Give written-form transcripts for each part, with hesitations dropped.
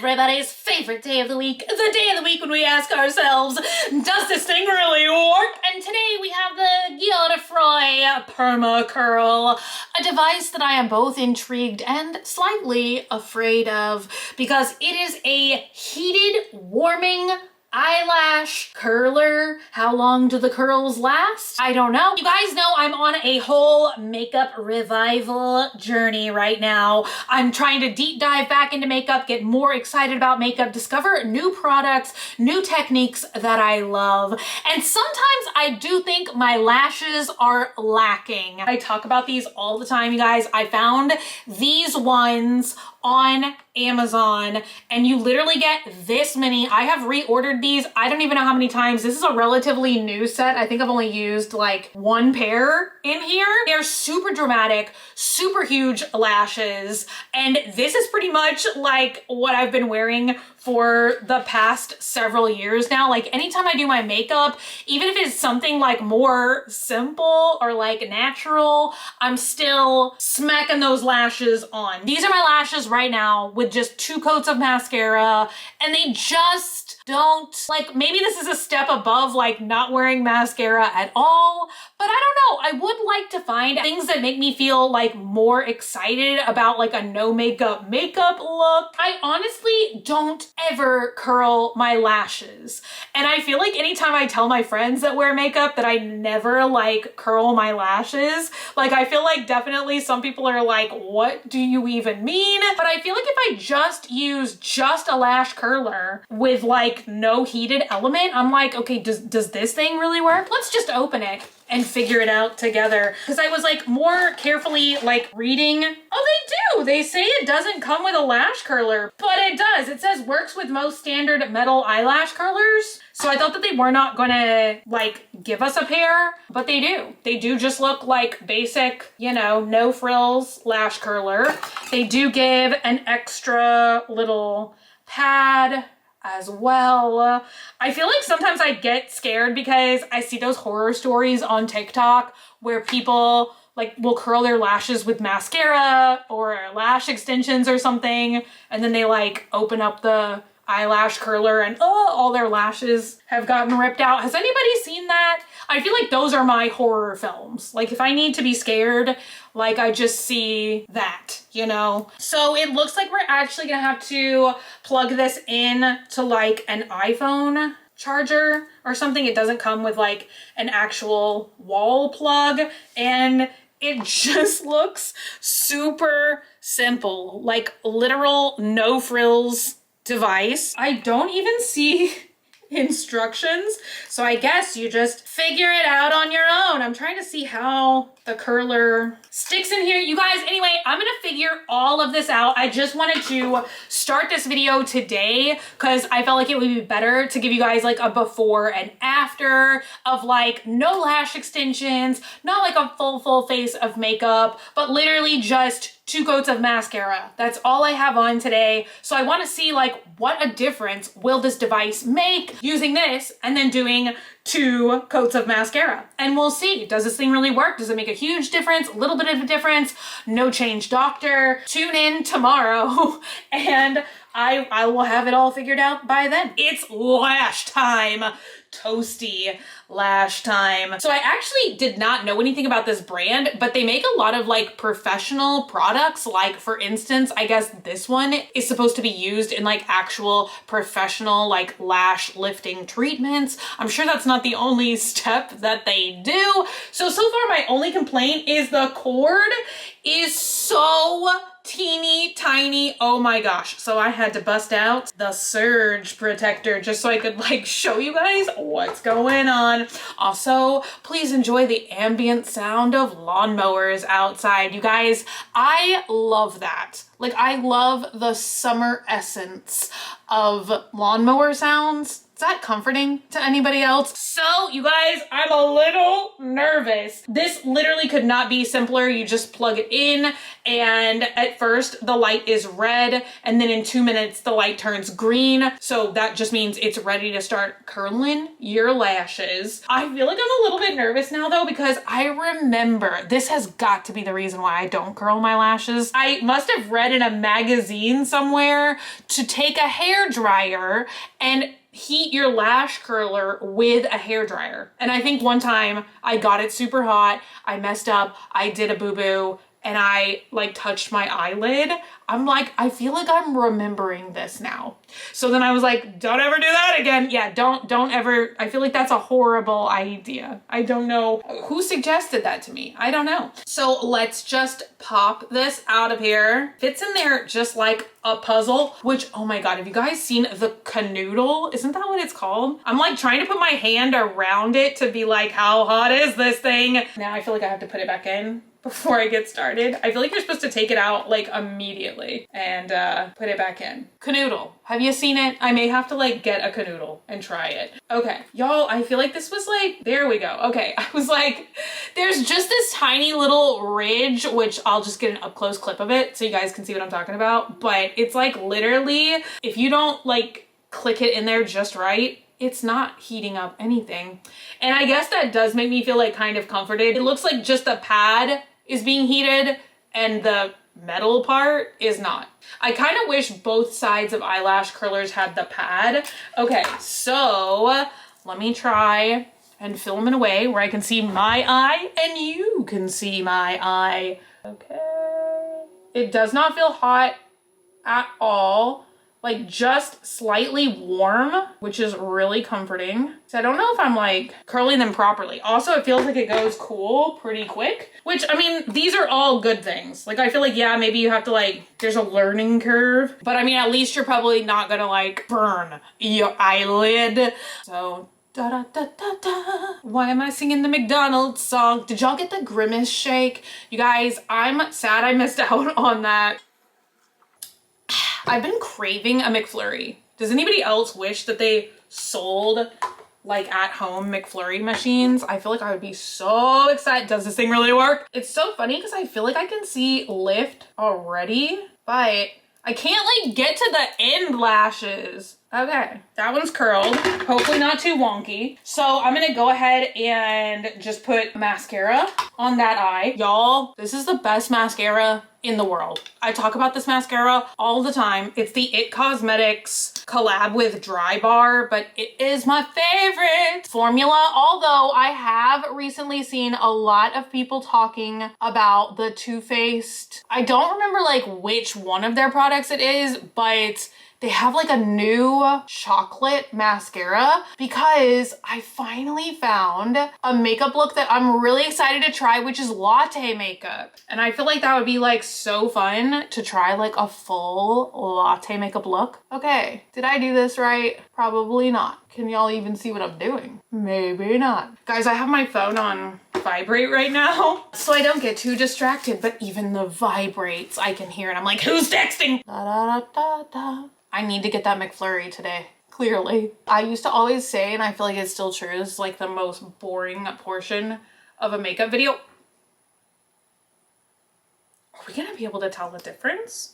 everybody's favorite day of the week, the day of the week when we ask ourselves, does this thing really work? And today we have the Godefroy PermaCurl, a device that I am both intrigued and slightly afraid of because it is a heated, warming eyelash curler. How long do the curls last? I don't know. You guys know I'm on a whole makeup revival journey right now. I'm trying to deep dive back into makeup, get more excited about makeup, discover new products, new techniques that I love. And sometimes I do think my lashes are lacking. I talk about these all the time, you guys. I found these ones on Amazon and you literally get this many. I have reordered these. I don't even know how many times. This is a relatively new set. I think I've only used like one pair in here. They're super dramatic, super huge lashes. And this is pretty much like what I've been wearing for the past several years now. Like anytime I do my makeup, even if it's something like more simple or like natural, I'm still smacking those lashes on. These are my lashes right now with just 2 coats of mascara, and they just don't, like, maybe this is a step above like not wearing mascara at all, but I don't know. I would like to find things that make me feel like more excited about like a no makeup look. I honestly don't ever curl my lashes. And I feel like anytime I tell my friends that wear makeup that I never like curl my lashes, like I feel like definitely some people are like, what do you even mean? But I feel like if I just use just a lash curler with like no heated element, I'm like, okay, does this thing really work? Let's just open it and figure it out together. Because I was like more carefully like reading. Oh, they do. They say it doesn't come with a lash curler, but it does. It says works with most standard metal eyelash curlers. So I thought that they were not gonna like give us a pair, but they do. They do just look like basic, you know, no frills lash curler. They do give an extra little pad as well. I feel like sometimes I get scared because I see those horror stories on TikTok where people like will curl their lashes with mascara or lash extensions or something, and then they like open up the eyelash curler and all their lashes have gotten ripped out. Has anybody seen that? I feel like those are my horror films. Like if I need to be scared, like I just see that, you know? So it looks like we're actually gonna have to plug this in to like an iPhone charger or something. It doesn't come with like an actual wall plug, and it just looks super simple, like literal no frills device. I don't even see instructions, so I guess you just figure it out on your own. I'm trying to see how the curler sticks in here. You guys, anyway, I'm gonna figure all of this out. I just wanted to start this video today because I felt like it would be better to give you guys like a before and after of like no lash extensions, not like a full face of makeup, but literally just 2 coats of mascara. That's all I have on today. So I want to see like what a difference will this device make using this and then doing 2 coats of mascara. And we'll see, does this thing really work? Does it make a huge difference? A little bit of a difference? No change, doctor. Tune in tomorrow and I will have it all figured out by then. It's lash time. Toasty lash time. So I actually did not know anything about this brand, but they make a lot of like professional products. Like for instance, I guess this one is supposed to be used in like actual professional like lash lifting treatments. I'm sure that's not the only step that they do. So far my only complaint is the cord is so teeny tiny. Oh my gosh. So I had to bust out the surge protector just so I could like show you guys what's going on. Also, please enjoy the ambient sound of lawnmowers outside. You guys, I love that. Like I love the summer essence of lawnmower sounds. Is that comforting to anybody else? So you guys, I'm a little nervous. This literally could not be simpler. You just plug it in and at first the light is red and then in 2 minutes the light turns green. So that just means it's ready to start curling your lashes. I feel like I'm a little bit nervous now though, because I remember this has got to be the reason why I don't curl my lashes. I must have read in a magazine somewhere to take a hair dryer and heat your lash curler with a hair dryer. And I think one time I got it super hot, I messed up, I did a boo-boo, and I like touched my eyelid. I'm like, I feel like I'm remembering this now. So then I was like, don't ever do that again. Yeah, don't ever. I feel like that's a horrible idea. I don't know who suggested that to me. I don't know. So let's just pop this out of here. Fits in there just like a puzzle, which, oh my God, have you guys seen the canoodle? Isn't that what it's called? I'm like trying to put my hand around it to be like, how hot is this thing? Now I feel like I have to put it back in before I get started. I feel like you're supposed to take it out like immediately and put it back in. Canoodle, have you seen it? I may have to like get a canoodle and try it. Okay, y'all, I feel like this was like, there we go. Okay, I was like, there's just this tiny little ridge, which I'll just get an up close clip of it so you guys can see what I'm talking about. But it's like literally, if you don't like click it in there just right, it's not heating up anything. And I guess that does make me feel like kind of comforted. It looks like just the pad is being heated and the metal part is not. I kind of wish both sides of eyelash curlers had the pad. Okay, so let me try and film in a way where I can see my eye and you can see my eye. Okay. It does not feel hot at all. Like just slightly warm, which is really comforting. So I don't know if I'm like curling them properly. Also, it feels like it goes cool pretty quick, which I mean, these are all good things. Like I feel like, yeah, maybe you have to like, there's a learning curve, but I mean, at least you're probably not gonna like burn your eyelid. So da da da da da. Why am I singing the McDonald's song? Did y'all get the Grimace shake? You guys, I'm sad I missed out on that. I've been craving a McFlurry. Does anybody else wish that they sold like at home McFlurry machines? I feel like I would be so excited. Does this thing really work? It's so funny because I feel like I can see lift already, but I can't like get to the end lashes. Okay, that one's curled. Hopefully not too wonky. So I'm gonna go ahead and just put mascara on that eye. Y'all, this is the best mascara in the world. I talk about this mascara all the time. It's the ItCosmetics collab with Dry Bar, but it is my favorite formula. Although I have recently seen a lot of people talking about the Too Faced. I don't remember like which one of their products it is, but they have like a new chocolate mascara because I finally found a makeup look that I'm really excited to try, which is latte makeup. And I feel like that would be like so fun to try like a full latte makeup look. Okay, did I do this right? Probably not. Can y'all even see what I'm doing? Maybe not. Guys, I have my phone on vibrate right now so I don't get too distracted, but even the vibrates I can hear and I'm like, who's texting? Da, da, da, da, da. I need to get that McFlurry today, clearly. I used to always say, and I feel like it's still true, it's like the most boring portion of a makeup video. Are we gonna be able to tell the difference?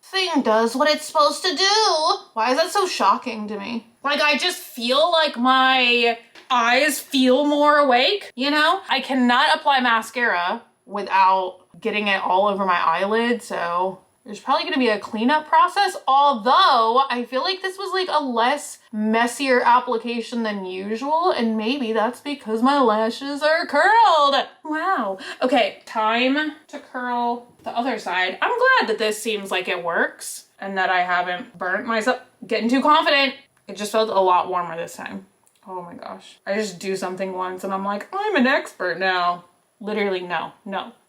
Thing does what it's supposed to do. Why is that so shocking to me? Like I just feel like my eyes feel more awake, you know? I cannot apply mascara without getting it all over my eyelid, so there's probably gonna be a cleanup process, although I feel like this was like a less messier application than usual, and maybe that's because my lashes are curled. Wow. Okay, time to curl the other side. I'm glad that this seems like it works and that I haven't burnt myself. Getting too confident. It just felt a lot warmer this time. Oh my gosh. I just do something once and I'm like, I'm an expert now. Literally, no.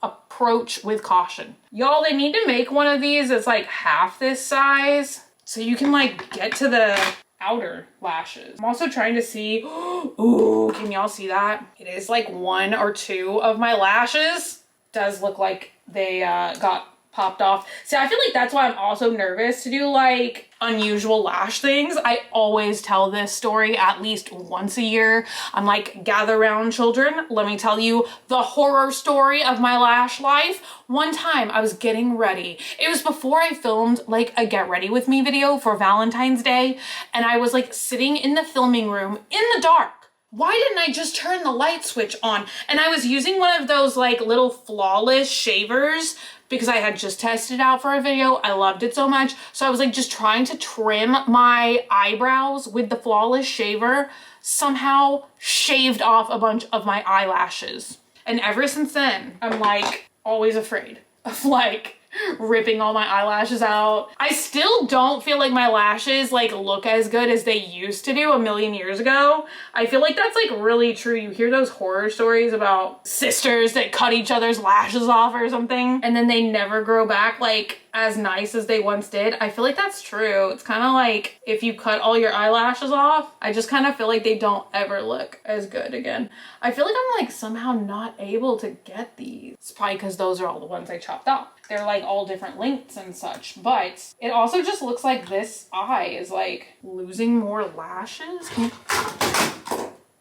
Approach with caution. Y'all, they need to make one of these that's like half this size so you can like get to the outer lashes. I'm also trying to see, ooh, can y'all see that? It is like one or two of my lashes. Does look like they got popped off. See, I feel like that's why I'm also nervous to do like unusual lash things. I always tell this story at least once a year. I'm like, gather around children. Let me tell you the horror story of my lash life. One time I was getting ready. It was before I filmed like a get ready with me video for Valentine's Day. And I was like sitting in the filming room in the dark. Why didn't I just turn the light switch on? And I was using one of those like little flawless shavers because I had just tested it out for a video. I loved it so much. So I was like just trying to trim my eyebrows with the flawless shaver, somehow shaved off a bunch of my eyelashes. And ever since then, I'm like always afraid of like ripping all my eyelashes out. I still don't feel like my lashes like look as good as they used to do a million years ago. I feel like that's like really true. You hear those horror stories about sisters that cut each other's lashes off or something and then they never grow back like as nice as they once did. I feel like that's true. It's kind of like if you cut all your eyelashes off, I just kind of feel like they don't ever look as good again. I feel like I'm like somehow not able to get these. It's probably because those are all the ones I chopped off. They're like all different lengths and such, but it also just looks like this eye is like losing more lashes.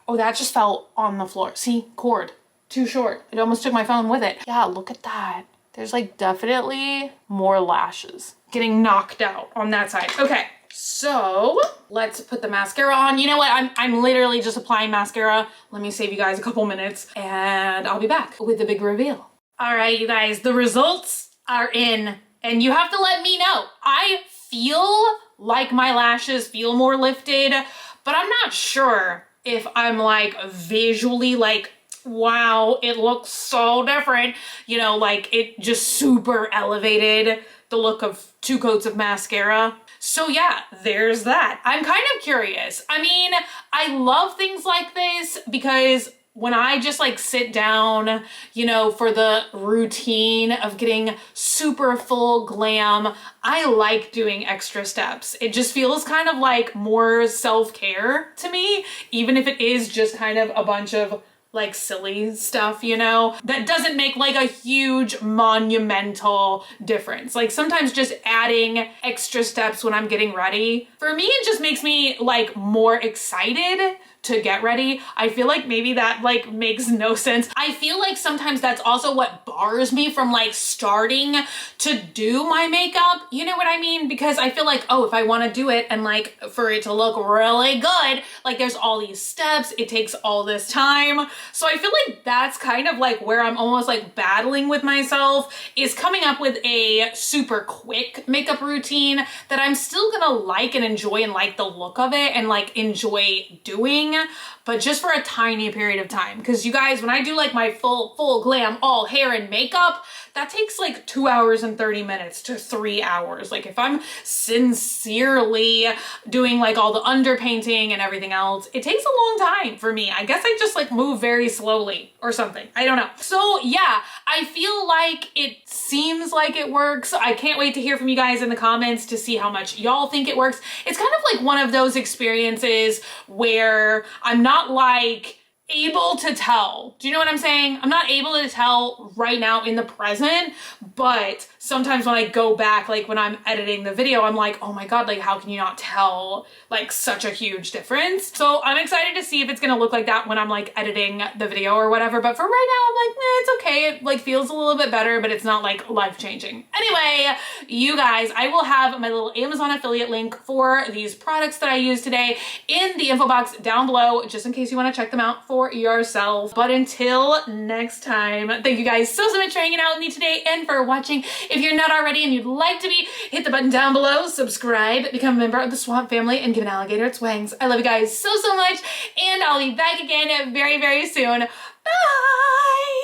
Oh, that just fell on the floor. See, cord, too short. It almost took my phone with it. Yeah, look at that. There's like definitely more lashes getting knocked out on that side. Okay, so let's put the mascara on. You know what? I'm literally just applying mascara. Let me save you guys a couple minutes and I'll be back with the big reveal. All right, you guys, the results are in and you have to let me know. I feel like my lashes feel more lifted, but I'm not sure if I'm like visually like, wow, it looks so different. You know, like it just super elevated the look of 2 coats of mascara. So yeah, there's that. I'm kind of curious. I mean, I love things like this because when I just like sit down, you know, for the routine of getting super full glam, I like doing extra steps. It just feels kind of like more self-care to me, even if it is just kind of a bunch of like silly stuff, you know, that doesn't make like a huge monumental difference. Like sometimes just adding extra steps when I'm getting ready, for me, it just makes me like more excited to get ready. I feel like maybe that like makes no sense. I feel like sometimes that's also what bars me from like starting to do my makeup. You know what I mean? Because I feel like, oh, if I want to do it and like for it to look really good, like there's all these steps, it takes all this time. So I feel like that's kind of like where I'm almost like battling with myself, is coming up with a super quick makeup routine that I'm still gonna like and enjoy and like the look of it and like enjoy doing, but just for a tiny period of time. Because you guys, when I do like my full glam, all hair and makeup, that takes like 2 hours and 30 minutes to 3 hours. Like if I'm sincerely doing like all the underpainting and everything else, it takes a long time for me. I guess I just like move very slowly or something. I don't know. So yeah, I feel like it seems like it works. I can't wait to hear from you guys in the comments to see how much y'all think it works. It's kind of like one of those experiences where I'm not like able to tell. Do you know what I'm saying? I'm not able to tell right now in the present, but sometimes when I go back, like when I'm editing the video, I'm like, oh my God, like how can you not tell like such a huge difference? So I'm excited to see if it's gonna look like that when I'm like editing the video or whatever. But for right now, I'm like, it's okay. It like feels a little bit better, but it's not like life-changing. Anyway, you guys, I will have my little Amazon affiliate link for these products that I used today in the info box down below, just in case you wanna check them out for yourself. But until next time, thank you guys so much for hanging out with me today and for watching. If you're not already and you'd like to be, hit the button down below, subscribe, become a member of the Swamp family, and give an alligator its wings. I love you guys so much, and I'll be back again very, very soon. Bye!